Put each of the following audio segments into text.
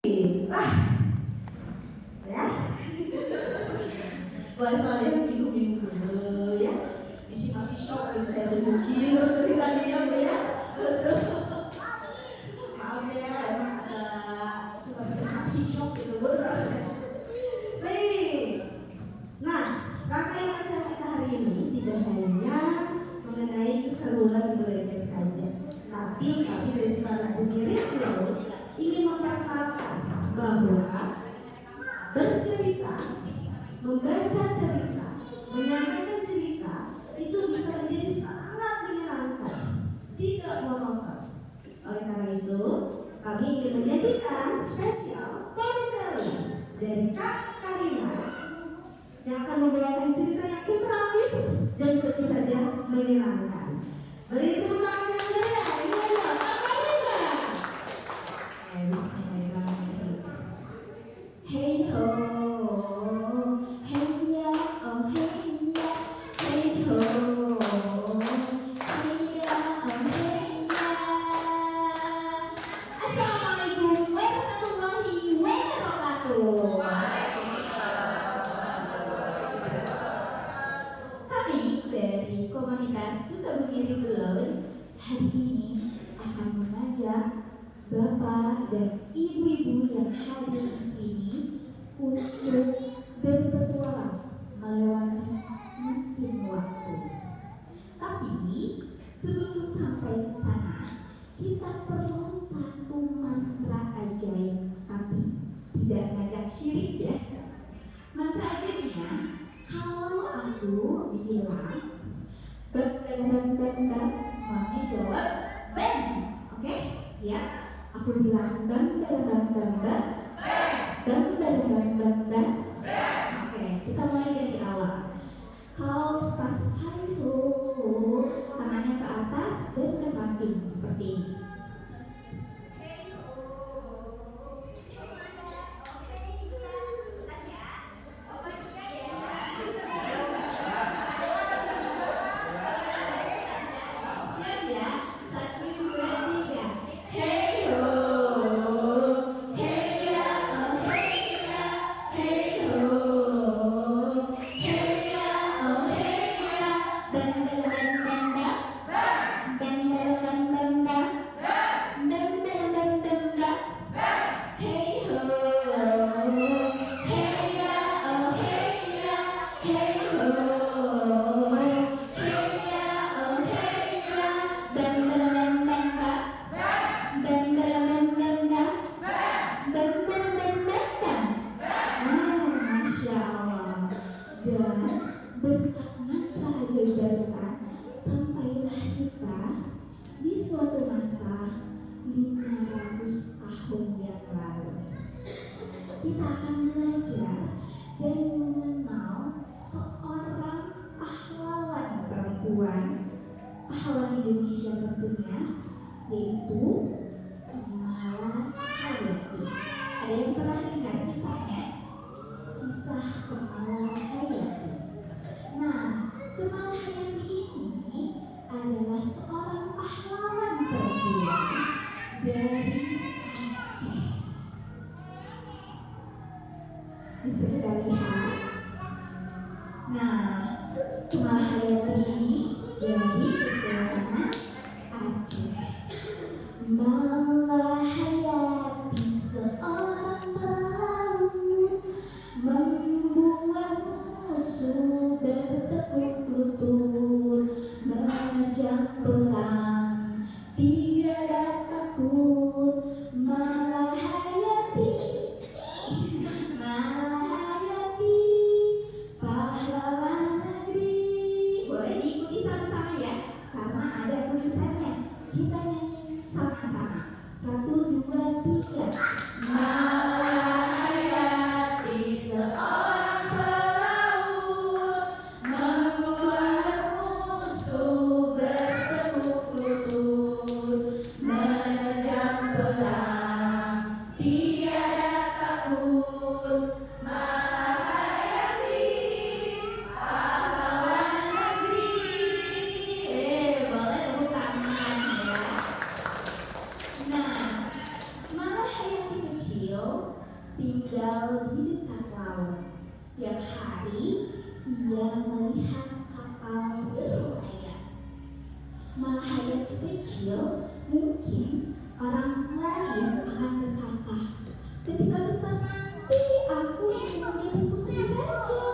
Ya, boleh kalian minum dulu ya. Isi masih shock itu saya tunjukin terus cerita dia ya. Betul. Maaf ya, emang agak suka bikin saksi shock gitu bos. Baik. Nah, rangkaian acara kita hari ini tidak hanya mengenai keseruan belajar saja, tapi kami dari para pendiri ingin memperkenalkan bahwa bercerita, membaca cerita, menyampaikan cerita itu bisa menjadi sangat menyenangkan, tidak monoton. Oleh karena itu, kami ingin menyajikan spesial storytelling dari Kak Karina yang akan membawakan cerita yang interaktif dan tentu saja menyenangkan. Beri tepuk tangan yang meriah. Ini adalah Kak Karina. Bismillahirrahmanirrahim. Hey ho, hey ya, oh hey ya, hey ho, hey ya, oh hey ya. Assalamualaikum warahmatullahi wabarakatuh. Kami dari komunitas Sukabumi Ribelon hari ini akan mengajak Bapak dan Ibu-ibu yang hadir di sini untuk berpetualang melewati mesin waktu. Tapi sebelum sampai ke sana, kita perlu satu mantra ajaib, tapi tidak ngajak syirik ya. Mantra ajaibnya, kalau aku bilang bang, semuanya jawab bang. Oke, siap? Aku bilang bang. Oke, kita mulai dari awal. Kalau pas hai ho, tangannya ke atas dan ke samping seperti ini. Sampailah kita di suatu masa 500 tahun yang lalu. Kita akan belajar dan mengenal seorang pahlawan perempuan, pahlawan Indonesia tentunya, yaitu Kamala Hayati. Ada yang pernah dengar kisahnya? Kisah Kamala Hayati. Nah, Kamala Hayati ini adalah seorang pahlawan perempuan dari Aceh. Bisa kita lihat. Nah, Kamala Hayati ini dari Kesultanan Aceh. Kamala Hayati seorang pelaut, membuat musuh bertekuk lutut, menerjang perang, tiada takut. Kamala Hayati, pahlawan negeri. Boleh diikuti sama-sama ya, karena ada tulisannya. Kita nyanyi sama-sama. 1, 2, 3. Kamala Hayati seorang pelaut, membuat musuh bertekuk lutut, menerjang perang, tiada takut. Kamala Hayati, pahlawan negeri. Boleh tepuk tangan ya. Nah, Kamala Hayati kecil tinggal di dekat laut. Setiap hari ia melihat kapal berlayar. Malahayati kecil, mungkin orang lain akan berkata, ketika besar nanti aku ingin menjadi putri raja.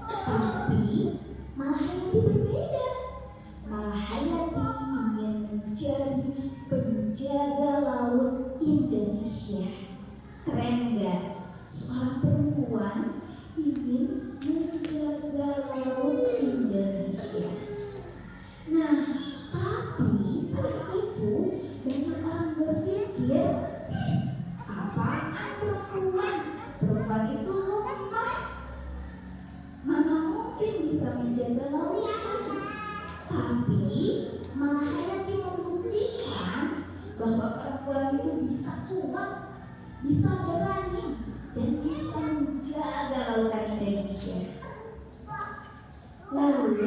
Tapi Malahayati berbeda. Malahayati ingin menjadi penjaga laut Indonesia. Keren gak? Seorang perempuan ingin menjaga laut Indonesia. Nah, tapi saat itu banyak orang berpikir, apaan perempuan? Perempuan itu lemah. Mana mungkin bisa menjaga lautan? Tapi Malahayati membuktikan bahwa perempuan itu bisa kuat, bisa berani, dan bisa menjaga lautan Indonesia. Lalu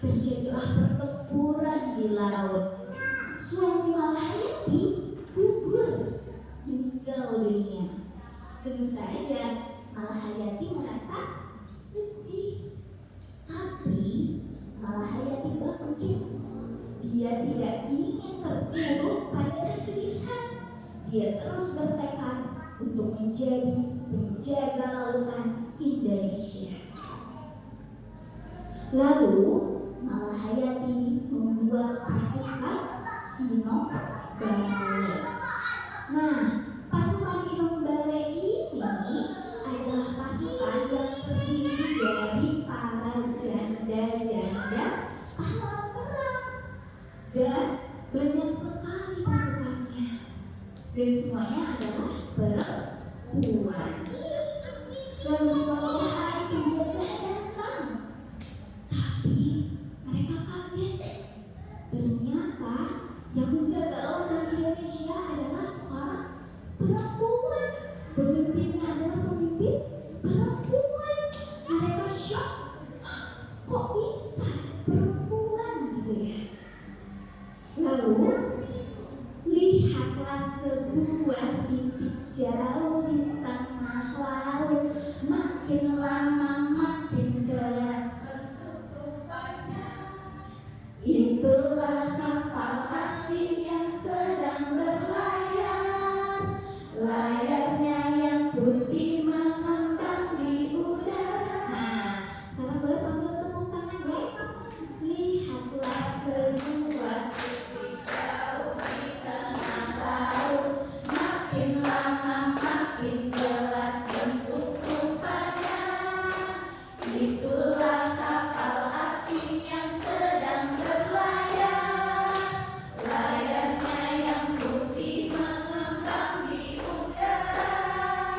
terjadilah pertempuran di laut. Suami Malahayati gugur, meninggal dunia. Tentu saja Malahayati merasa sedih. Tapi Malahayati bangkit. Dia tidak ingin terpuruk pada kesedihan. Dia terus bertekad untuk menjadi penjaga lautan Indonesia. Lalu Malahayati membuat pasukan Inom Bale. Nah, pasukan Inom Bale ini adalah pasukan yang terdiri dari para janda-janda pahlawan perang, dan banyak sekali pasukannya, dan semuanya adalah perempuan. Lalu suatu hari penjajah datang, tapi mereka kaget. Ternyata yang menjaga lautan Indonesia adalah seorang perempuan. Pemimpinnya adalah pemimpin perempuan. Mereka shock. Kok bisa perempuan gitu ya? Lalu lihatlah sebuah titik jauh di tengah laut. Makin lama makin jelas ketutupannya. Itulah kapal asing yang sedang berlayar. Layarnya yang putih mengembang di udara. Nah, sekarang boleh sambil tepuk tangan ya. Lihatlah sebuah titik jauh di tengah laut. Makin lama makin jelas ketutupannya. Itulah kapal asing yang sedang berlayar. Layarnya yang putih mengembang di udara.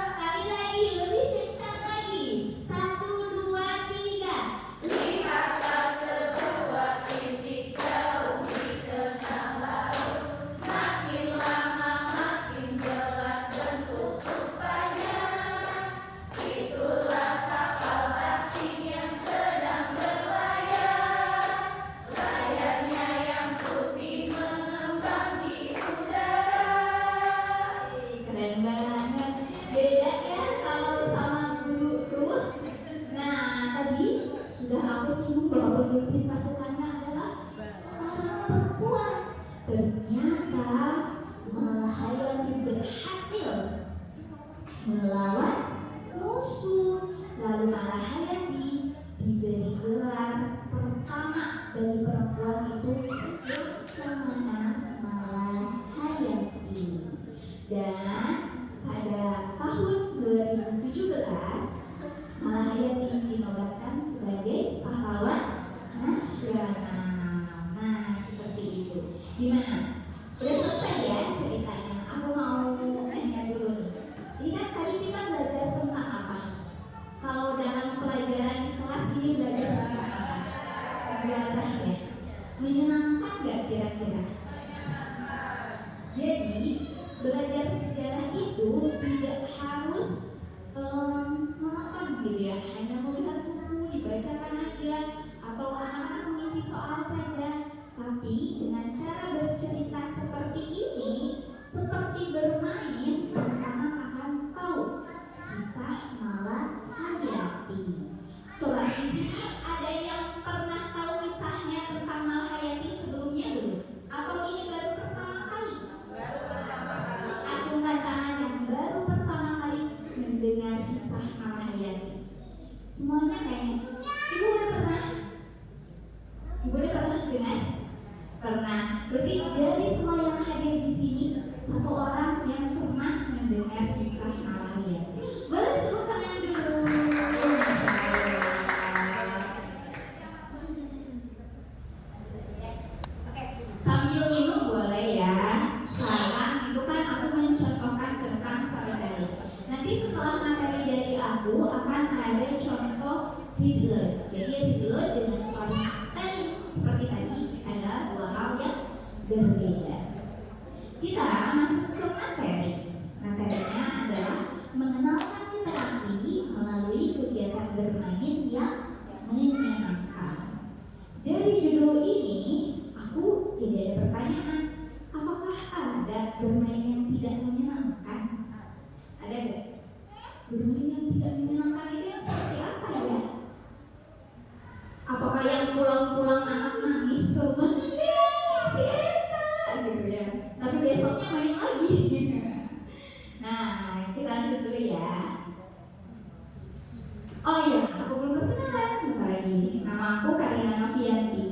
Sekali lagi, lebih kencang lagi. 1, 2, 3. Lihatlah sebuah titik jauh di tengah laut. Makin lama makin jelas ketutupannya. Itulah kapal asing yang sedang berlayar. Layarnya yang putih mengembang di udara. Keren banget. Beda ya kalau sama guru tuh. Nah, tadi sudah aku singgung bahwa pemimpin pasukannya adalah seorang perempuan. Ternyata Malahayati berhasil melawan musuh. Lalu Malahayati diberi gelar pertama bagi perempuan itu Laksamana Malahayati. Dan pada tahun 2017 Malahayati dinobatkan sebagai pahlawan nasional. Nah, seperti itu. Gimana? Udah selesai ya ceritanya? Aku mau nanya dulu nih. Ini kan tadi kita belajar tentang apa? Kalau dalam pelajaran kisah Malahayati. Boleh tepuk tangan dulu. Masya Allah. Sambil minum boleh ya. Sekarang itu kan aku mencontohkan tentang storytelling. Nanti setelah materi dari aku akan ada contoh read aloud. Jadi read aloud dengan storytelling seperti tadi adalah dua hal yang berbeda. Kita masuk ke materi. Materinya adalah mengenalkan literasi melalui kegiatan bermain yang menyenangkan. Dari judul ini, aku jadi ada pertanyaan. Apakah ada bermain yang tidak menyenangkan? Ada nggak? Bermain yang tidak menyenangkan itu yang seperti apa ya? Apakah yang pulang-pulang anak nangis ke rumah? Masih enak gitu ya. Tapi besoknya main lagi. Nah, kita lanjut dulu ya. Oh iya, aku belum berkenalan. Bentar lagi. Nama aku Karina Novianti.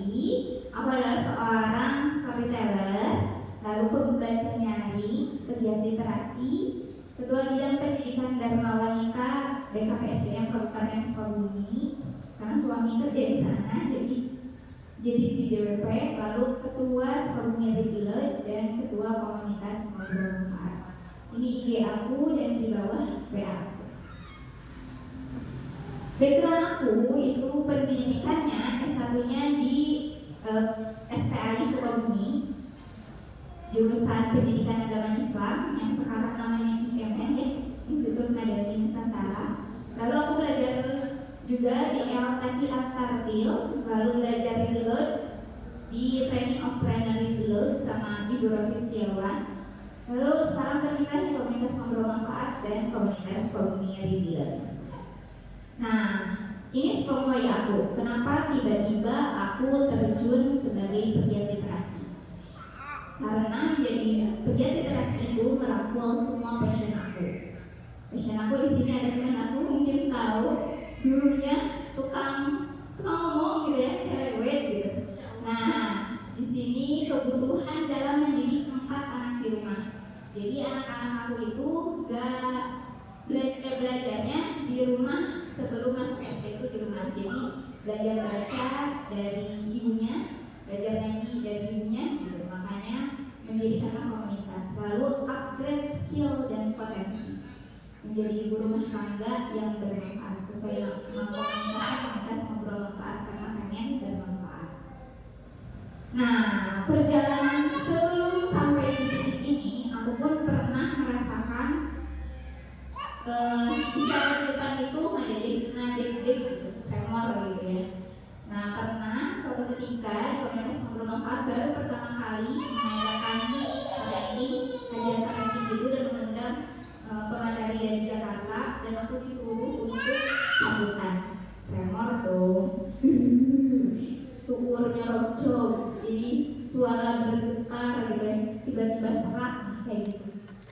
Aku adalah seorang storyteller, lalu pembaca nyari, pegiat literasi, ketua bidang pendidikan Dharma Wanita BKPSDM Kabupaten Sukabumi. Karena suami kerja di sana, jadi di DWP, lalu ketua Sukabumi Read Aloud dan ketua komunitas Ngobrol Manfaat. Ini IG aku dan di bawah WA. Background aku itu pendidikannya S1-nya di STAI Sukabumi, jurusan Pendidikan Agama Islam yang sekarang namanya IMN ya, Institut Madani Nusantara. Lalu aku belajar juga di LTQ Antartil, lalu belajar Read Aloud di Training of Trainer Read Aloud sama Ibu Rosi Setiawan. Lalu sekarang berkiprah di komunitas Ngobrol Manfaat dan komunitas Sukabumi Read Aloud. Nah, ini sprongway aku. Kenapa tiba-tiba aku terjun sebagai pegiat literasi? Karena menjadi pegiat literasi itu merangkul semua passion aku. Passion aku di sini ada teman aku mungkin tahu, dulunya tukang ngomong gitu ya, cewek gitu. Nah, di sini kebutuhan dalam mendidik 4 anak di rumah. Jadi anak-anak aku itu belajarnya di rumah sebelum masuk SD itu di rumah. Jadi belajar baca dari ibunya, belajar ngaji dari ibunya gitu. Makanya mendirikanlah komunitas, lalu upgrade skill dan potensi menjadi ibu rumah tangga yang bermanfaat sesuai nama komunitas Ngobrol Manfaat karena pengen bermanfaat. Nah, perjalanan sebelum sampai di titik ini, aku pun pernah merasakan bicara di depan itu ngadeg-deg gitu, tremor gitu ya. Nah, karena suatu ketika di komunitas Ngobrol Manfaat baru pertama kali mengadakan kajian parenting gitu dan mengundang pemateri dari Jakarta, dan aku disuruh untuk sambutan. Tremor dong, tuurnya rocok, ini suara bergetar gitu ya, tiba-tiba serak kayak gitu.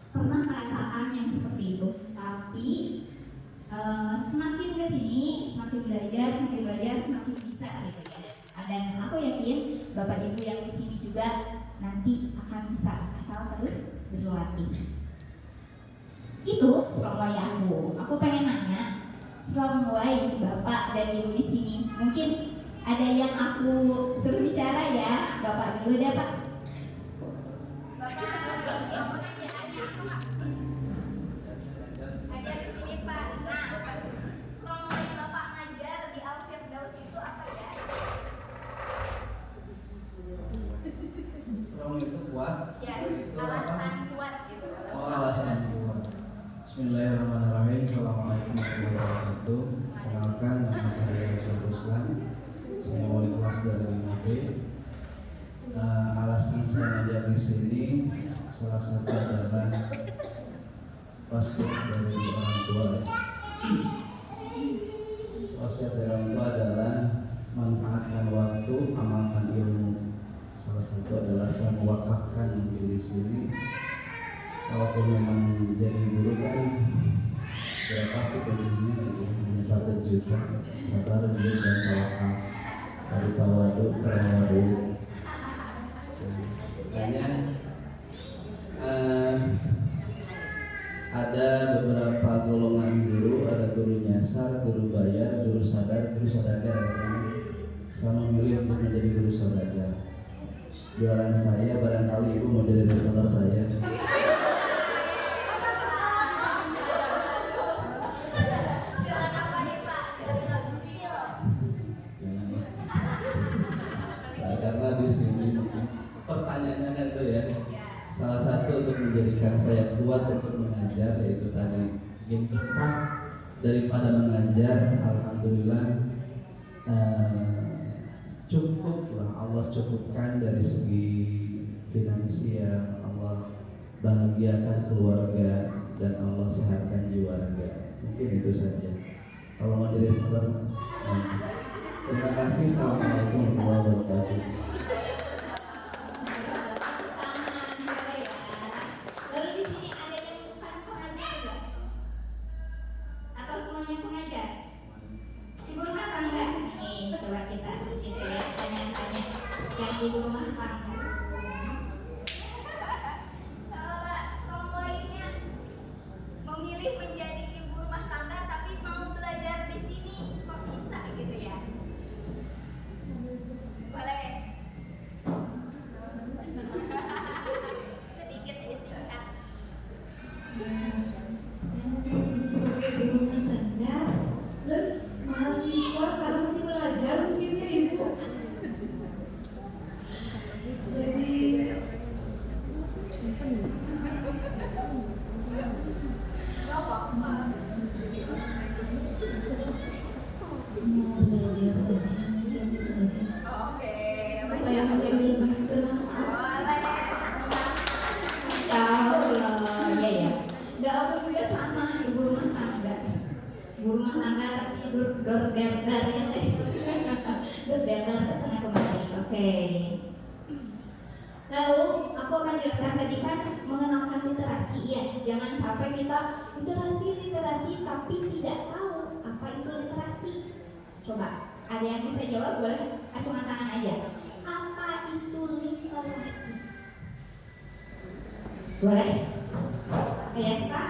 Pernah merasakan yang seperti itu, tapi semakin kesini, semakin belajar, semakin bisa gitu ya. Dan aku yakin Bapak Ibu yang di sini juga nanti akan bisa, asal terus berlatih. Itu strong way aku. Aku pengen nanya, strong way Bapak dan Ibu di sini. Mungkin ada yang aku suruh bicara ya. Bapak dulu deh, Pak. Ajar di sini, Pak. Nah, strong way Bapak ngajar di Al-Firdaus itu apa ya? Strong itu kuat. Ya, itu alasan kuat gitu. Oh, alasan kuat. Bismillahirrahmanirrahim. Assalamualaikum warahmatullahi wabarakatuh. Kenalkan, nama saya Ustaz Ruslan. Saya wali kelas dari 5B. Alasan saya ngajar di sini salah satu adalah wasiat dari orang tua. Wasiat dari orang tua adalah manfaatkan waktu, amalkan ilmu. Salah satu adalah saya mewakafkan mungkin di sini. Kalaupun memang jadi guru kan berapa sih gajinya? Hanya 1 juta. Sabar, jujur dan tawakal. Dari tawadu ke tawadu. Makanya ada beberapa golongan guru, ada guru nyasar, guru bayar, guru sadar, guru saudagar. Saya memilih untuk menjadi guru saudagar. Jualan saya, barangkali ibu mau jadi reseller saya. Jualan apa nih Pak? Jualan mobil. Nah, karena di sini mungkin pertanyaannya kan itu ya. Salah satu untuk menjadikan saya kuat untuk mengajar yaitu tadi mungkin berkah daripada mengajar. Alhamdulillah cukuplah, Allah cukupkan dari segi finansial, Allah bahagiakan keluarga, dan Allah sehatkan jiwa raga. Mungkin itu saja. Kalau mau jadi sabar, terima kasih. Assalamualaikum warahmatullahi wabarakatuh. Lalu di sini ada yang bukan pengajar nggak? Atau semuanya pengajar? Ibu rumah tangga? Nih, coba kita gitu ya, tanya-tanya yang ibu rumah tangga. Kalau strong lainnya memilih menjadi ibu rumah tangga tapi mau belajar di sini, kok bisa gitu ya? Boleh. Sedikit ya singkat. Yang sebagai ibu rumah tangga plus mahasiswa karena mesti belajar mungkin ya ibu. Jadi mau belajar saja, mungkin itu aja Oke. supaya menjadi lebih bermanfaat. Boleh. Masya Allah, iya ya. Nggak, aku juga sama ibu rumah tangga. Ibu rumah tangga tapi dor-der-der ya deh. Dor-der-der kesana kemari. Oke. Lalu aku akan jelaskan tadi kan mengenalkan literasi ya. Jangan sampai kita literasi tapi tidak tahu apa itu literasi. Coba, ada yang bisa jawab boleh acungan tangan aja. Apa itu literasi? Boleh? Eska?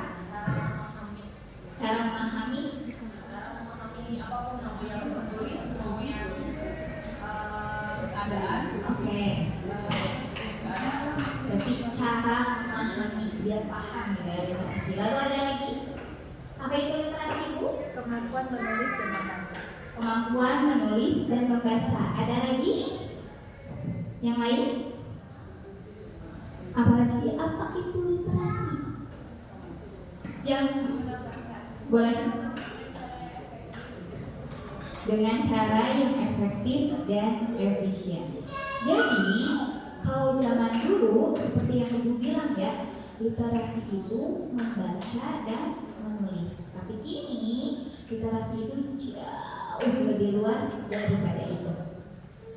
Cara memahami apapun mau yang menulis, mau yang keadaan, Oke, berarti cara memahami biar paham ya literasi. Lalu ada lagi, apa itu literasi Bu? kemampuan menulis dan membaca. Kemampuan menulis dan membaca. Ada lagi? Yang lain? Apalagi apa itu literasi? Yang boleh dengan cara yang efektif dan efisien. Jadi kalau zaman dulu seperti yang Ibu bilang ya, literasi itu membaca dan menulis. Tapi kini literasi itu jauh lebih luas daripada itu.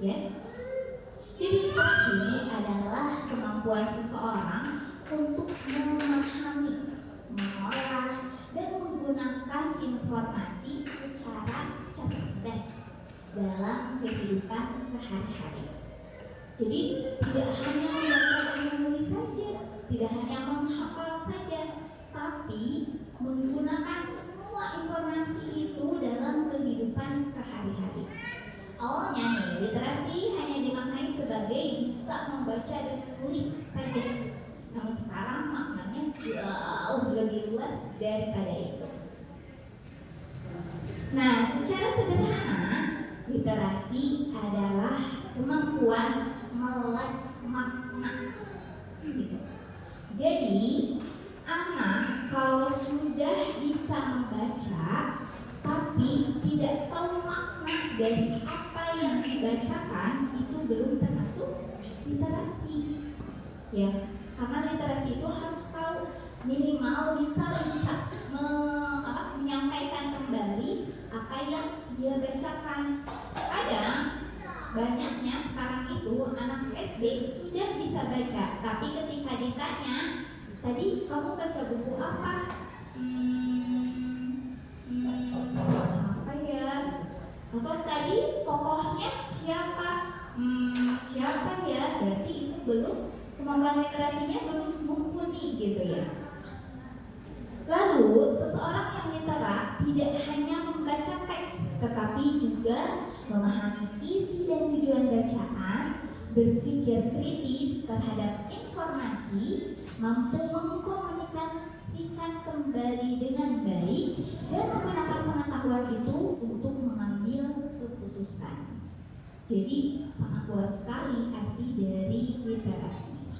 Ya. Jadi literasi adalah kemampuan seseorang untuk memahami, mengolah, dan menggunakan informasi secara cerdas dalam kehidupan sehari-hari. Jadi tidak hanya membaca dan menulis saja, tidak hanya menghafal saja, tapi menggunakan semua informasi itu dalam kehidupan sehari-hari. Awalnya nih, literasi hanya dimaknai sebagai bisa membaca dan menulis saja. Namun sekarang maknanya jauh lebih luas daripada itu. Nah, secara sederhana, literasi adalah kemampuan melek makna. Gitu. Jadi, anak kalau sudah bisa membaca tapi tidak tahu makna dari apa yang dibacakan, itu belum termasuk literasi. Ya, karena literasi itu harus tahu minimal bisa menyampaikan kembali apa yang dia bacakan. Kadang banyaknya sekarang itu anak SD sudah bisa baca, tapi ketika ditanya, tadi kamu baca buku apa? Apa ya? Atau tadi tokohnya siapa? Siapa ya? Berarti itu belum, kemampuan literasinya belum mumpuni gitu ya. seseorang yang literat tidak hanya membaca teks, tetapi juga memahami isi dan tujuan bacaan, berpikir kritis terhadap informasi, mampu mengkomunikasikan kembali dengan baik, dan menggunakan pengetahuan itu untuk mengambil keputusan. Jadi sangat luas sekali arti dari literasi.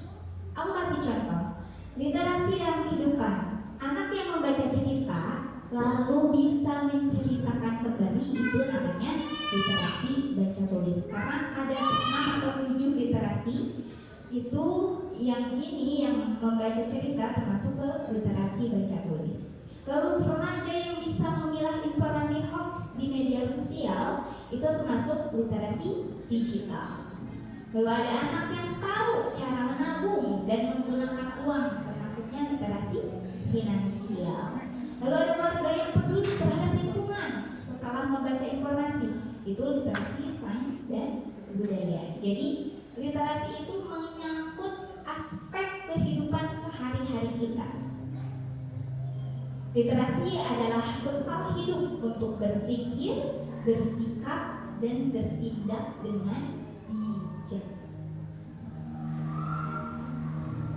Aku kasih contoh, literasi dalam kehidupan. Anak yang membaca cerita lalu bisa menceritakan kembali, itu namanya literasi baca tulis. Karena ada 6 atau 7 literasi, itu yang ini yang membaca cerita termasuk ke literasi baca tulis. Lalu remaja yang bisa memilah informasi hoax di media sosial, itu termasuk literasi digital. Lalu ada anak yang tahu cara menabung dan menggunakan uang, termasuknya literasi finansial. Lalu ada warga yang peduli terhadap lingkungan setelah membaca informasi, itu literasi sains dan budaya. Jadi literasi itu menyangkut aspek kehidupan sehari-hari kita. Literasi adalah bekal hidup untuk berpikir, bersikap, dan bertindak dengan bijak.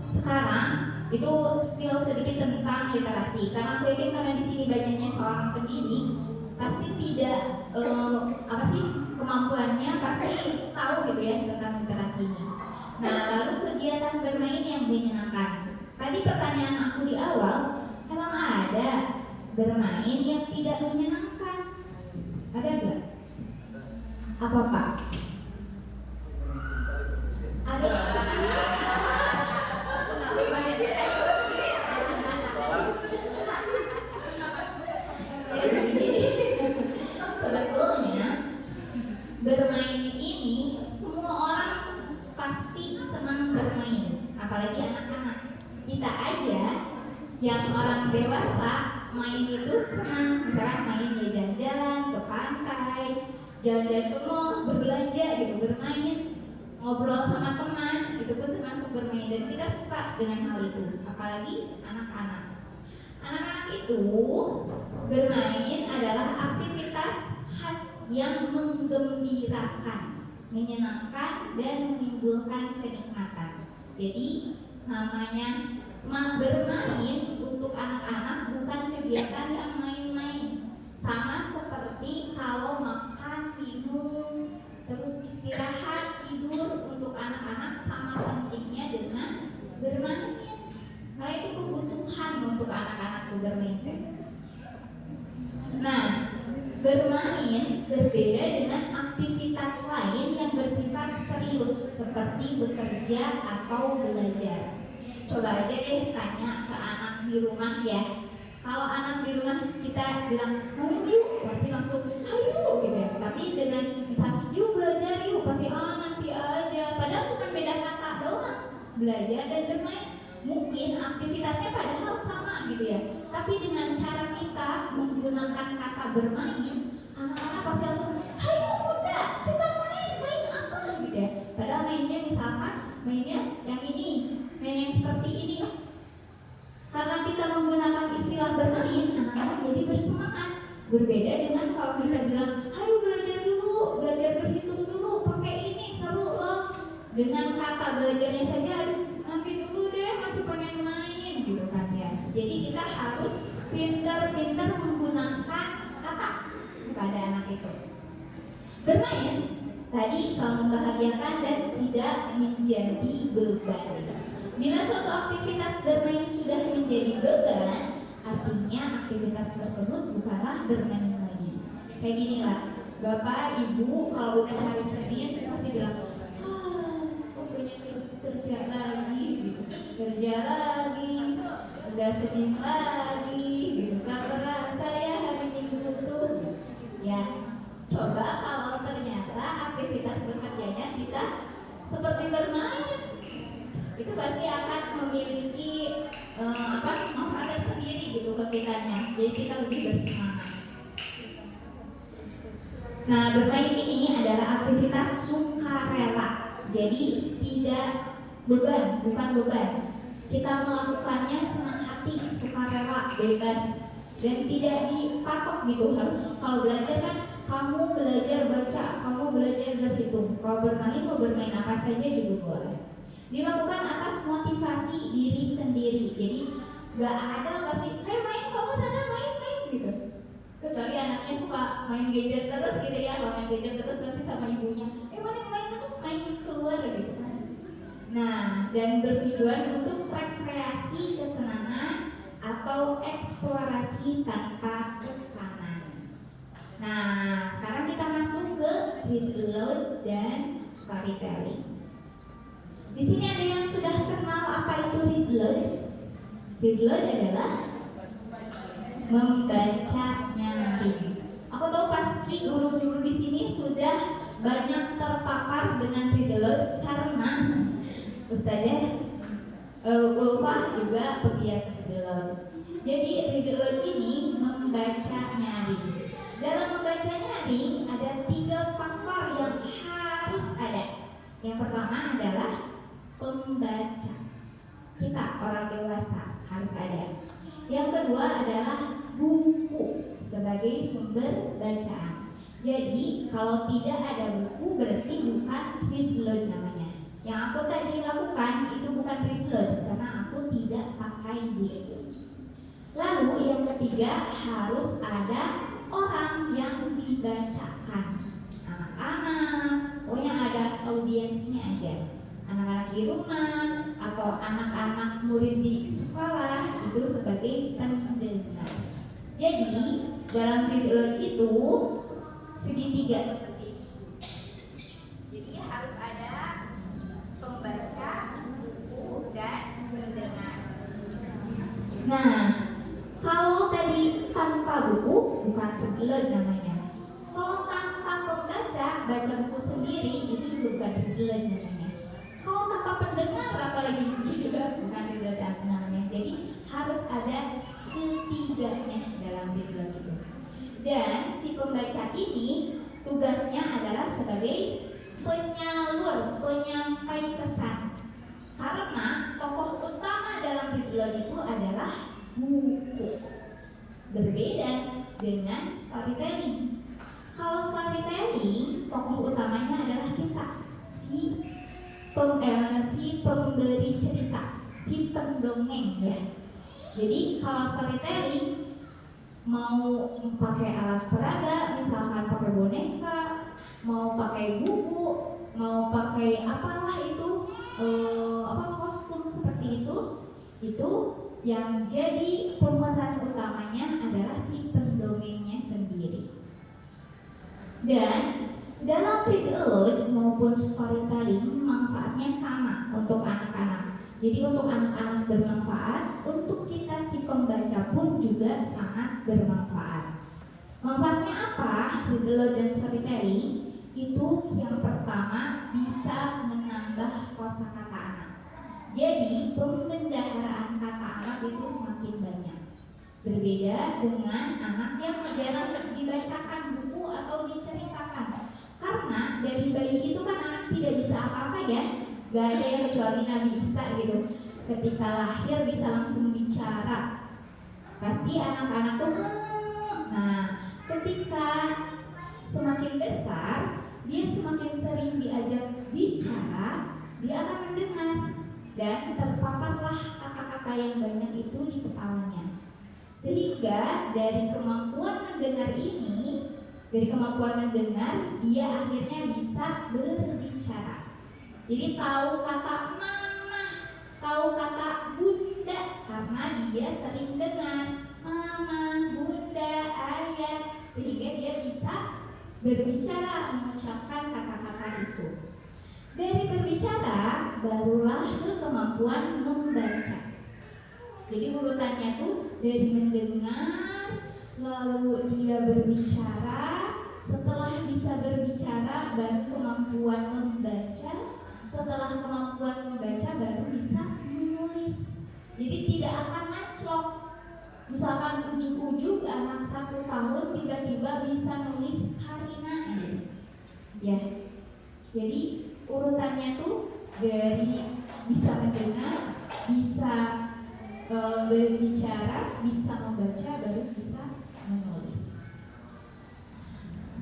Sekarang itu skill sedikit tentang literasi, karena aku yakin karena di sini banyaknya seorang pendidik, pasti tidak kemampuannya pasti tahu gitu ya tentang literasi ini. Nah, lalu kegiatan bermain yang menyenangkan. Tadi pertanyaan aku di awal, emang ada bermain yang tidak menyenangkan? Ada nggak? Apa Pak? Ada. Jadi sebetulnya bermain ini semua orang pasti senang bermain, apalagi anak-anak. Kita aja yang orang dewasa main itu senang, misalnya main ya jalan-jalan ke pantai, jalan-jalan ke mall, berbelanja gitu, bermain, ngobrol sama teman, itu pun termasuk bermain, dan kita suka dengan hal itu, apalagi anak-anak. Anak-anak itu bermain adalah aktivitas khas yang menggembirakan, menyenangkan, dan menimbulkan kenikmatan. Jadi namanya bermain untuk anak-anak bukan kegiatan yang main-main. Sama seperti kalau makan, minum, terus istirahat, tidur, untuk anak-anak sama pentingnya dengan bermain. Karena itu kebutuhan untuk anak-anak itu bermain. Nah, bermain berbeda dengan aktivitas lain yang bersifat serius seperti bekerja atau belajar. Coba aja deh tanya ke anak di rumah ya. Kalau anak di rumah kita bilang main yuk, pasti langsung ayo gitu ya. Tapi dengan misalnya yuk belajar yuk, pasti nanti aja. Padahal cuma beda kata doang, belajar dan bermain. Mungkin aktivitasnya padahal sama gitu ya. Tapi dengan cara kita menggunakan kata bermain, anak-anak pasti langsung ayo bunda, kita main apa gitu ya. Padahal mainnya misalkan mainnya yang ini, main yang seperti ini. Karena kita menggunakan istilah bermain, anak-anak jadi bersemangat. Berbeda dengan kalau kita bilang, ayo belajar dulu, belajar berhitung dulu, pakai ini seru loh. Dengan kata belajarnya saja, aduh nanti dulu deh, masih pengen main gitu kan ya. Jadi kita harus pintar-pintar menggunakan kata kepada anak itu. Bermain tadi selalu membahagiakan dan tidak menjadi beban. Bila suatu aktivitas bermain sudah menjadi beban, artinya aktivitas tersebut bukanlah bermain lagi. Kayak gini lah, bapak, ibu kalau udah hari Senin pasti bilang, punya kerja lagi gitu, kerja lagi, udah Senin lagi gitu, gak kerasa ya hari Minggu tuh. Ya, coba kalau ternyata aktivitas bekerjanya kita seperti bermain, itu pasti akan memiliki manfaat tersendiri gitu ke kitanya. Jadi kita lebih bersemangat. Nah, bermain ini adalah aktivitas sukarela. Jadi tidak beban, bukan beban. Kita melakukannya senang hati, sukarela, bebas. dan tidak dipatok gitu. Harus kalau belajar kan kamu belajar baca, kamu belajar berhitung. Kalau bermain mau bermain apa saja juga boleh. Dilakukan atas motivasi diri sendiri. Jadi gak ada pasti, main, kamu sana main gitu. Kecuali anaknya suka main gadget terus gitu ya. Kalau main gadget terus pasti sama ibunya, main keluar gitu kan. Nah, dan bertujuan untuk rekreasi, kesenangan atau eksplorasi tanpa tekanan. Nah, sekarang kita masuk ke read aloud dan storytelling. Di sini ada yang sudah kenal apa itu read aloud? Read aloud adalah membaca nyaring. Aku tahu pasti guru-guru di sini sudah banyak terpapar dengan read aloud karena Ustazah Ulfah juga pegiat read aloud. Jadi read aloud ini membaca nyaring. Dalam membaca nyaring ada 3 faktor yang harus ada. Yang pertama adalah pembaca. Kita orang dewasa harus ada. Yang kedua adalah buku sebagai sumber bacaan. Jadi kalau tidak ada buku berarti bukan read aloud namanya. Yang aku tadi lakukan itu bukan read aloud karena aku tidak pakai buku. Lalu yang ketiga harus ada orang yang dibacakan. Anak-anak, pokoknya ada audiensnya aja. Anak-anak di rumah atau anak-anak murid di sekolah itu sebagai pendengar. Jadi dalam read aloud itu segitiga seperti ini. Jadi harus ada pembaca, buku, dan pendengar. Nah, kalau tadi tanpa buku bukan read aloud namanya. Kalau tanpa pembaca, baca buku sendiri itu juga bukan read aloud namanya. Kalau tanpa pendengar apalagi itu juga bukan read aloud namanya. Jadi harus ada ketiganya dalam read aloud itu. Dan si pembaca ini tugasnya adalah sebagai penyalur, penyampai pesan. Karena tokoh utama dalam read aloud itu adalah buku. Berbeda dengan storytelling. Kalau storytelling, tokoh utamanya adalah kita, si pemberi cerita, si pendongeng ya. Jadi kalau storytelling mau pakai alat peraga, misalkan pakai boneka, mau pakai buku, mau pakai apalah itu, kostum seperti itu yang jadi pemeran utamanya adalah si pendongengnya sendiri. Dan dalam read aloud maupun storytelling manfaatnya sama untuk anak-anak. Jadi untuk anak-anak bermanfaat, untuk kita si pembaca pun juga sangat bermanfaat. Manfaatnya apa? Read aloud dan storytelling itu yang pertama bisa menambah kosakata anak. Jadi pembendaharaan kata anak itu semakin banyak. Berbeda dengan anak yang jarang dibacakan buku atau diceritakan. Karena dari bayi itu kan anak tidak bisa apa-apa ya. Gak ada yang kecuali Nabi Isa gitu. Ketika lahir bisa langsung bicara. Pasti anak-anak tuh nah, ketika semakin besar, dia semakin sering diajak bicara, dia akan mendengar. Dan terpaparlah kata-kata yang banyak itu di kepalanya. Sehingga dari kemampuan mendengar ini, dia akhirnya bisa berbicara. Jadi tahu kata mama, tahu kata bunda, karena dia sering dengar mama, bunda, ayah, sehingga dia bisa berbicara, mengucapkan kata-kata itu. Dari berbicara barulah ke kemampuan membaca. Jadi urutannya tuh dari mendengar, lalu dia berbicara, setelah bisa berbicara baru kemampuan membaca, setelah kemampuan membaca baru bisa menulis. Jadi tidak akan ngaclok. Misalkan ujuk-ujuk anak 1 tahun tiba-tiba bisa nulis Karina ya. Jadi urutannya tuh dari bisa mendengar, bisa berbicara, bisa membaca, baru bisa menulis.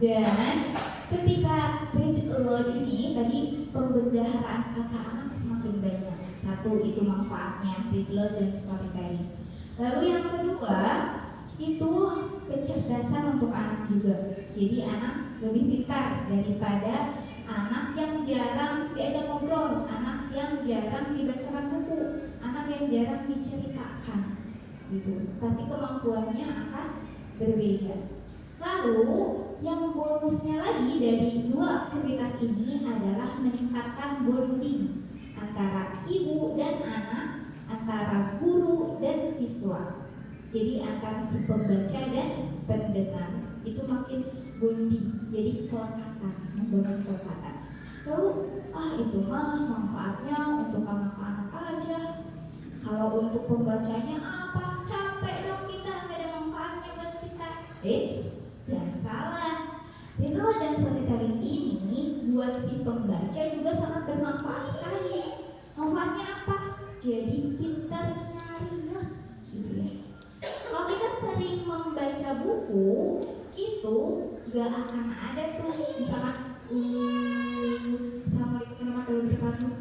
Dan ketika read aloud ini tadi pembendaharaan kata anak semakin banyak. Satu, itu manfaatnya read aloud dan storytelling. Lalu yang kedua itu kecerdasan untuk anak juga. Jadi anak lebih pintar daripada anak yang jarang diajak ngobrol, anak yang jarang dibacakan buku, anak yang jarang diceritakan, gitu. Pasti kemampuannya akan berbeda. Lalu yang bonusnya lagi dari dua aktivitas ini adalah meningkatkan bonding antara ibu dan anak, antara guru dan siswa. Jadi antara si pembaca dan pendengar itu makin bonding, jadi kelekatan, membangun kelekatan. Lalu itu mah manfaatnya untuk anak-anak aja. Kalau untuk pembacanya apa? Capek dong kita, nggak ada manfaatnya buat kita. Jangan salah. Read dan storytelling ini buat si pembaca juga sangat bermanfaat sekali. Manfaatnya apa? Jadi pintar nyarios, gitu ya. Kalau kita sering membaca buku, itu gak akan ada tuh misalkan Assalamualaikum warahmatullahi wabarakatuh,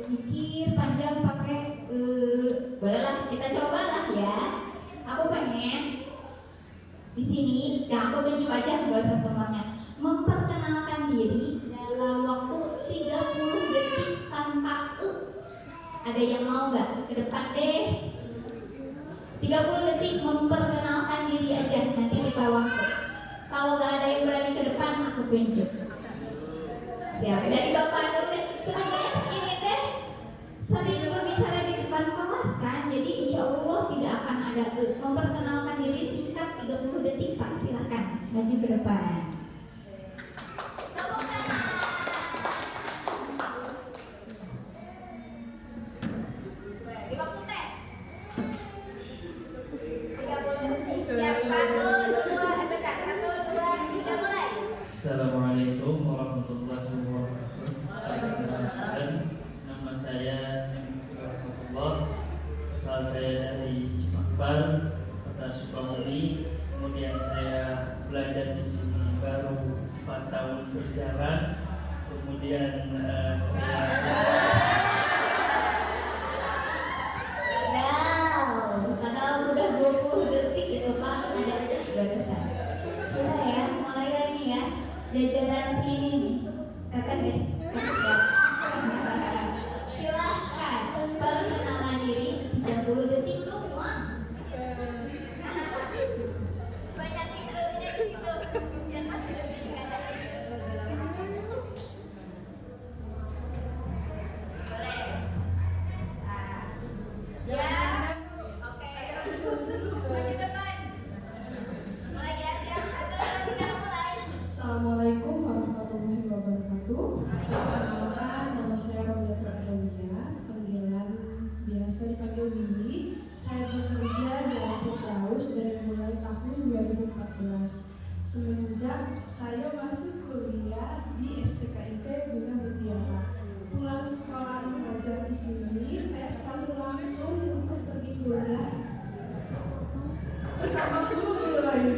mikir panjang pakai bolehlah kita cobalah ya. Aku pengen di sini, ya aku tunjuk aja, gak usah semuanya. Memperkenalkan diri dalam waktu 30 detik tanpa Ada yang mau gak? Ke depan deh. 30 detik memperkenalkan diri aja, nanti kita waktu. Kalau gak ada yang berani ke depan, aku tunjuk. Siap, dari Bapak dulu deh. Semuanya segini deh, sering berbicara di depan kelas kan, jadi insya Allah tidak akan ada memperkenalkan diri singkat 30 detik Pak, silakan maju ke depan. Assalamualaikum warahmatullahi wabarakatuh. Perkenalkan, nama saya Emil Rahmatullah. Asal saya dari Cimakbar, Kota Sukabumi. Kemudian saya belajar di sini baru 4 tahun berjalan. Kemudian saya padahal udah 20 detik itu Pak, ada barusan. Kira ya, mulai lagi ya. Jajaran sini nih, kakak deh. Silahkan perkenalan diri 30 detik doang. Banyakin nya di situ. Biar masih nggak ada lagi. Boleh. Siap. Oke. Maju depan. Mulai ya, siap. 1, 2, 3, mulai. Assalamualaikum warahmatullahi wabarakatuh. Perkenalkan, nama saya Robiatul Adawiyah, panggilan biasa dipanggil Bibi. Saya bekerja di Firdaus dari mulai tahun 2014. Semenjak saya masuk kuliah di STKIP Bina Mutiara. Pulang sekolah mengajar di sini, saya selalu langsung untuk pergi kuliah bersama guru lain.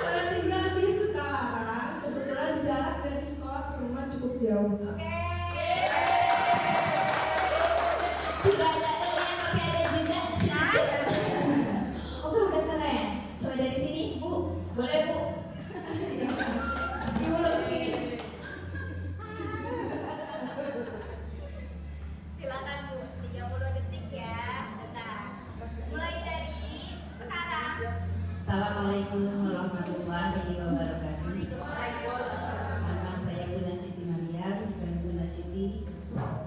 Saya tinggal di Sukarang, kebetulan jarak dari sekolah ke rumah cukup jauh. Tidak ada yang tapi ada jeda sedikit. Oke, udah keren. Coba dari sini, Bu. Boleh, Bu? Diulang sendiri. Silakan Bu, 30 detik ya. Sebentar. Mulai dari sekarang. Assalamualaikum warahmatullahi wabarakatuh. Nama saya Bunda Siti Mariam dan Bunda Siti.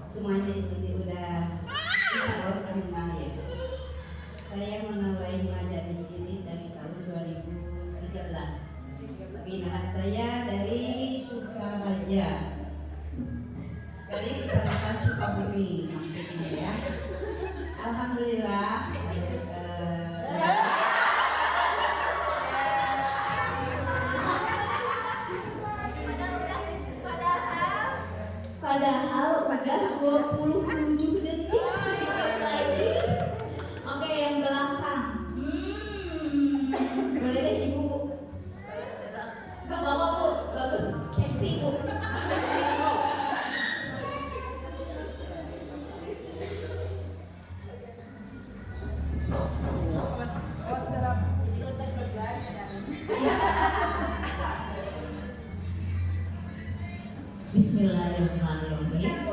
Semuanya di sini udah dicalonkan ya. Saya menawai maja di sini dari tahun 2013. Binaan saya dari Sukaraja, dari Kecamatan Sukabumi maksudnya ya. Alhamdulillah saya Padahal udah Bismillahirrahmanirrahim.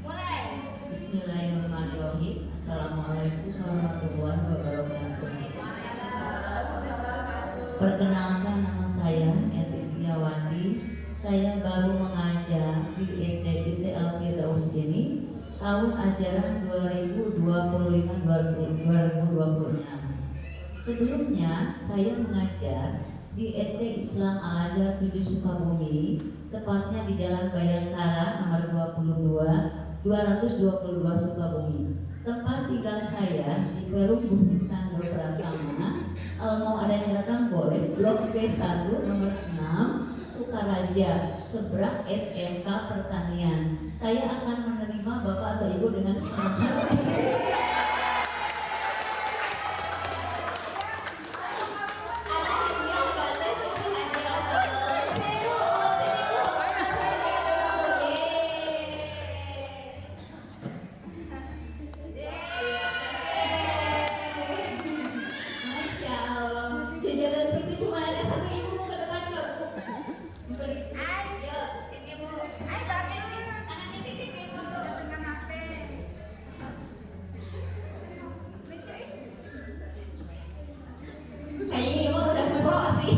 Mulai. Bismillahirrahmanirrahim. Assalamualaikum warahmatullahi wabarakatuh. Perkenalkan, nama saya Eti Setiawati. Saya baru mengajar di SD ITL Firdaus ini tahun ajaran 2025-2026. Sebelumnya saya mengajar di SD Islam Al-Azhar 7 Sukabumi, tepatnya di Jalan Bayangkara nomor 222 Sukabumi. Tempat tinggal saya di Perum Bintang Pratama. Kalau mau ada yang datang boleh. Blok B1 nomor 6 Sukaraja, seberang SMK Pertanian. Saya akan menerima Bapak atau Ibu dengan senang hati. Masya Allah, jajaran situ cuma ada satu ibu mau ke depan ke. Ayo, sini Bu. Ayo bagus. Anaknya titipin foto. Dengan HP. Lucu ya? Kayaknya ini mah udah pro sih.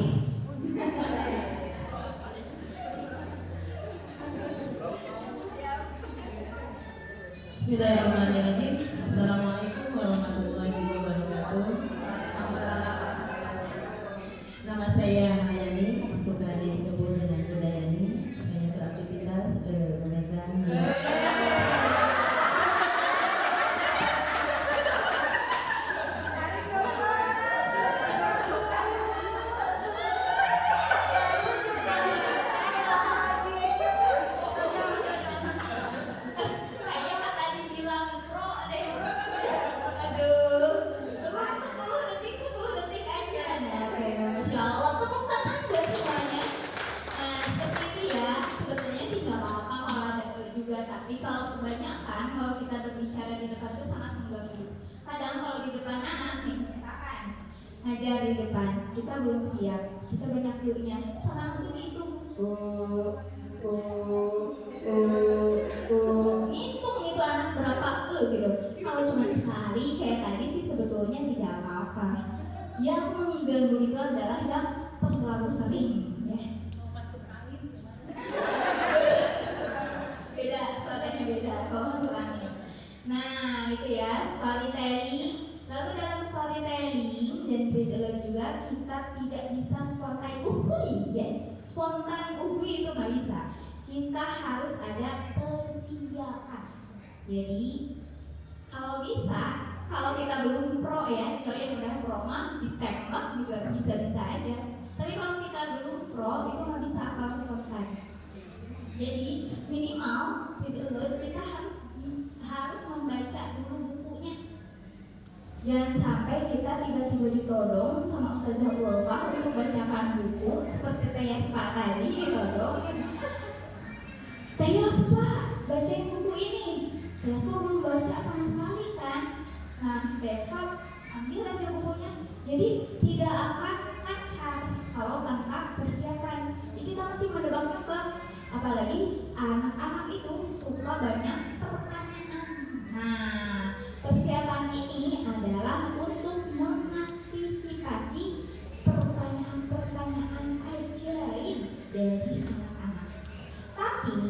Bismillahirrahmanirrahim. Assalamualaikum warahmatullahi wabarakatuh. Nama saya Hayani, suka disebut dengan Budayani. Saya beraktivitas memegang di Kayaknya kan tadi bilang pro deh. Aduh, belum 10 detik aja. Nah, oke, Masya Allah, tepuk tangan buat semuanya. Nah, seperti itu ya. Sebetulnya sih nggak apa-apa kalau ada juga, tapi kalau kebanyakan kalau kita berbicara di depan tuh sangat mengganggu. Kadang kalau di depan anak nih, misalkan ngajar di depan, kita belum siap, kita banyak nya, salah untuk itu. Ngitung itu anak berapa gitu. Kalau cuma sekali kayak tadi sih sebetulnya tidak apa-apa. Yang mengganggu itu adalah yang terlalu sering ya. Masuk angin. Beda, suaranya beda kalau masuk angin. Nah itu ya, storytelling. Lalu dalam storytelling dan read juga kita tidak bisa spontan uhui ya. Spontan uhui itu nggak bisa. Kita harus ada persiapan. Jadi kalau bisa, kalau kita belum pro ya, kecuali yang udah pro mah ditembak juga bisa-bisa aja. Tapi kalau kita belum pro itu nggak bisa kalau spontan. Jadi minimal kita harus membaca dulu bukunya. Jangan sampai kita tiba-tiba ditodong sama Ustazah Ulfa untuk bacakan buku seperti Teh Yaspa tadi ditodong. Teh Yaspa, bacain buku ini. Teh Yaspa belum baca sama sekali kan. Nah, Teh Yaspa ambil aja bukunya. Jadi tidak akan lancar kalau tanpa persiapan. Jadi kita masih menebak-nebak. Apalagi anak-anak itu suka banyak pertanyaan. Nah, persiapan ini adalah untuk mengantisipasi pertanyaan-pertanyaan ajaib dari anak-anak. Tapi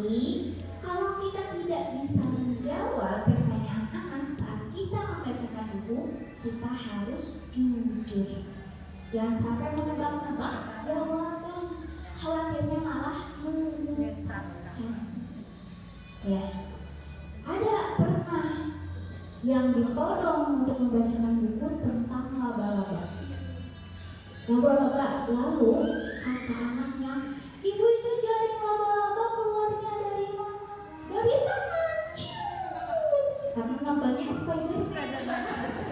kalau kita tidak bisa menjawab pertanyaan anak saat kita membacakan buku, kita harus jujur. Jangan sampai menebak-nebak jawaban, khawatirnya malah menyesatkan. Ya, ada pernah yang ditodong untuk membacakan buku tentang laba-laba. Lalu kata anaknya, ibu itu jaring laba-laba keluarnya dari mana? Dari tangan. Karena nontonnya Spider-Man.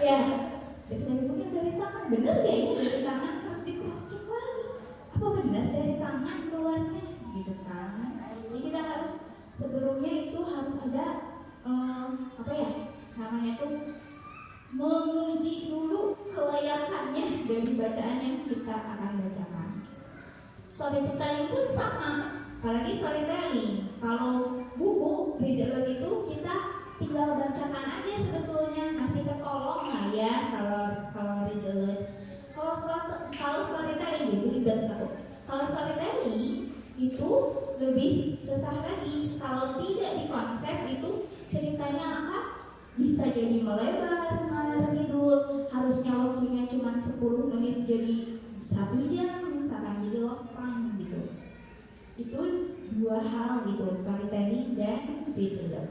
Ya, dari ibunya dari tangan. Bener gak ya dari tangan? Harus di cross check lagi. Apa benar dari tangan keluarnya? Gitu kan? Jadi kita harus sebelumnya itu harus ada namanya tuh menguji dulu dari bacaan yang kita akan bacakan. Storytelling pun sama. apalagi storytelling. Kalau buku read aloud itu kita tinggal bacakan aja sebetulnya, masih ketolong lah ya kalau read aloud. Kalau storytelling jadi belibet aku. Kalau storytelling itu lebih susah lagi. Kalau tidak dikonsep itu ceritanya akan bisa jadi melebar, ngalor ngidul. Harusnya waktunya cuma 10 menit jadi 1 jam misalkan, jadi lost time gitu. Itu dua hal gitu, storytelling dan read aloud.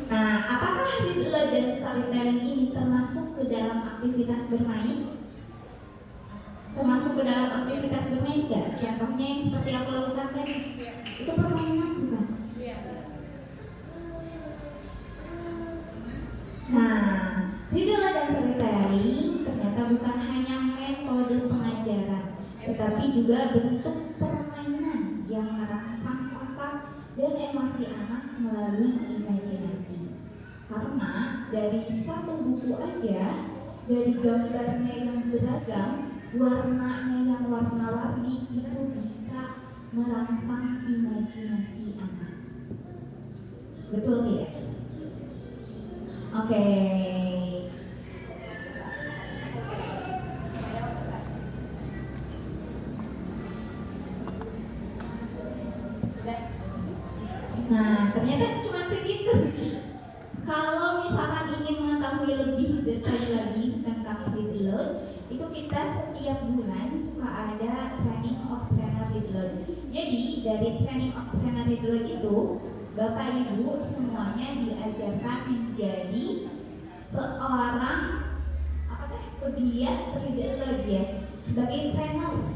Nah, apakah read aloud dan storytelling ini termasuk ke dalam aktivitas bermain? Termasuk ke dalam aktivitas bermain enggak? Contohnya yang seperti aku lakukan tadi, itu permainan bukan? Nah, read aloud dan storytelling ternyata bukan hanya metode pengajaran, tetapi juga bentuk permainan yang merangsang otak dan emosi anak melalui imajinasi. Karena dari satu buku aja, dari gambarnya yang beragam, warnanya yang warna-warni, itu bisa merangsang imajinasi anak. Betul tidak? Oke. Nah, ternyata cuma segitu. Kalau misalkan ingin mengetahui lebih detail lagi tentang read aloud, itu kita setiap bulan suka ada training of trainer read aloud. Jadi dari training of trainer read aloud itu, Bapak Ibu semuanya diajarkan menjadi seorang pegiat read aloud ya, sebagai trainer.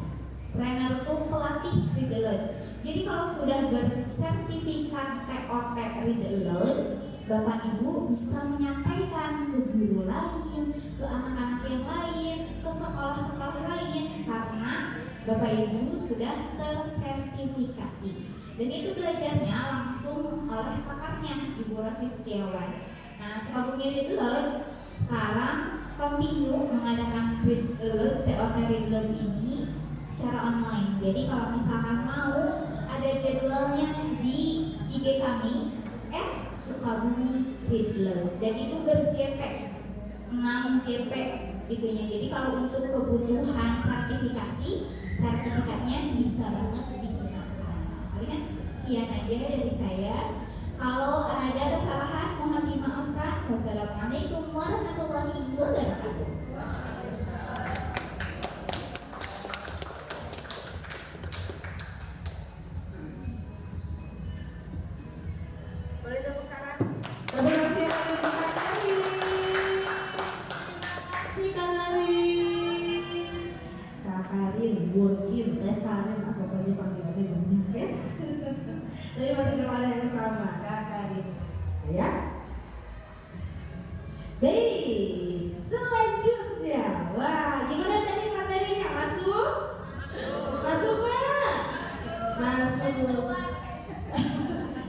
Trainer itu pelatih read aloud. Jadi kalau sudah bersertifikat TOT read aloud, Bapak Ibu bisa menyampaikan ke guru lain, ke anak-anak yang lain, ke sekolah-sekolah lain, karena Bapak Ibu sudah tersertifikasi. Dan itu belajarnya langsung oleh pakarnya, Ibu Rosi Setiawan. Nah, Sukabumi Read Aloud sekarang continue mengadakan read aloud, TOT read aloud ini secara online. Jadi kalau misalkan mau, ada jadwalnya di IG kami @Sukabumi Read Aloud, dan itu ber-JP 6 JP itunya. Jadi kalau untuk kebutuhan sertifikatnya bisa banget digunakan. Palingan sekian aja dari saya. Kalau ada kesalahan mohon dimaafkan. Wassalamualaikum warahmatullahi wabarakatuh. Boleh tepuk tangan? Tepuk tangan siapa yang Kak Karin? Si Kak Karin. Kak Karin, Burgin, Teh Karin, apa pokoknya panggilannya banyak ya. Tapi masih belum ada yang sama, Kak Karin. Ya. Baik, selanjutnya. Wah, gimana tadi materinya? Masuk? Masuk Pak? Masuk.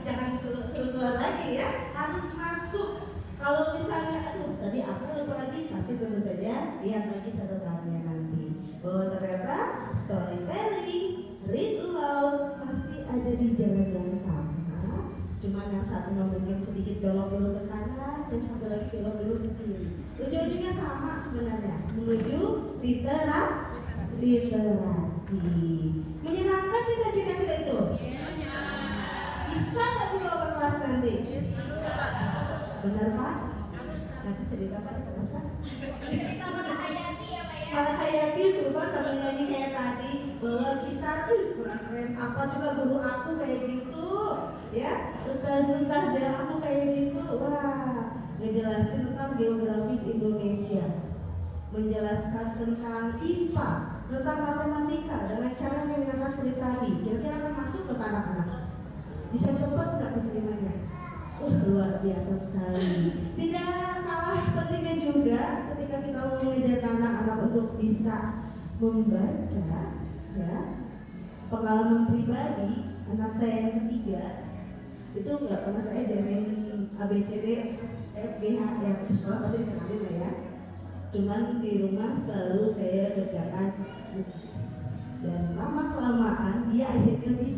Jangan suruh keluar lagi ya, harus masuk. Kalau misalnya, aduh tadi apa lupa lagi, pasti tentu saja lihat lagi catatannya nanti bahwa ternyata storytelling, read aloud masih ada di jalan yang sama. Cuma yang satu mungkin sedikit belok dulu ke kanan dan satu lagi belok dulu ke kiri. Ujung-ujungnya sama sebenarnya, menuju literasi. Menyenangkan tidak kira-kira itu? Bisa nggak dibawa ke kelas nanti? Benar Pak? Nanti cerita Pak di kelas Pak. Cerita Malah Hayati ya Pak ya. Malah Hayati itu Pak sambil nyanyi kayak tadi, bahwa kita kurang keren apa, coba guru aku kayak gitu ya, ustaz dia aku kayak gitu. Wah, ngejelasin tentang geografis Indonesia, menjelaskan tentang IPA, tentang matematika dengan cara menyenangkan seperti tadi. Kira-kira akan masuk ke anak-anak? Bisa cepat nggak diterimanya? Luar biasa sekali. Tidak kalah pentingnya juga ketika kita mau mengajarkan anak-anak untuk bisa membaca, ya. Pengalaman pribadi, anak saya yang ketiga itu nggak pernah saya ajarin ABCD, FGH, ya di sekolah pasti dikenalin lah ya. Cuman di rumah selalu saya bacakan Dan lama kelamaan dia akhirnya bisa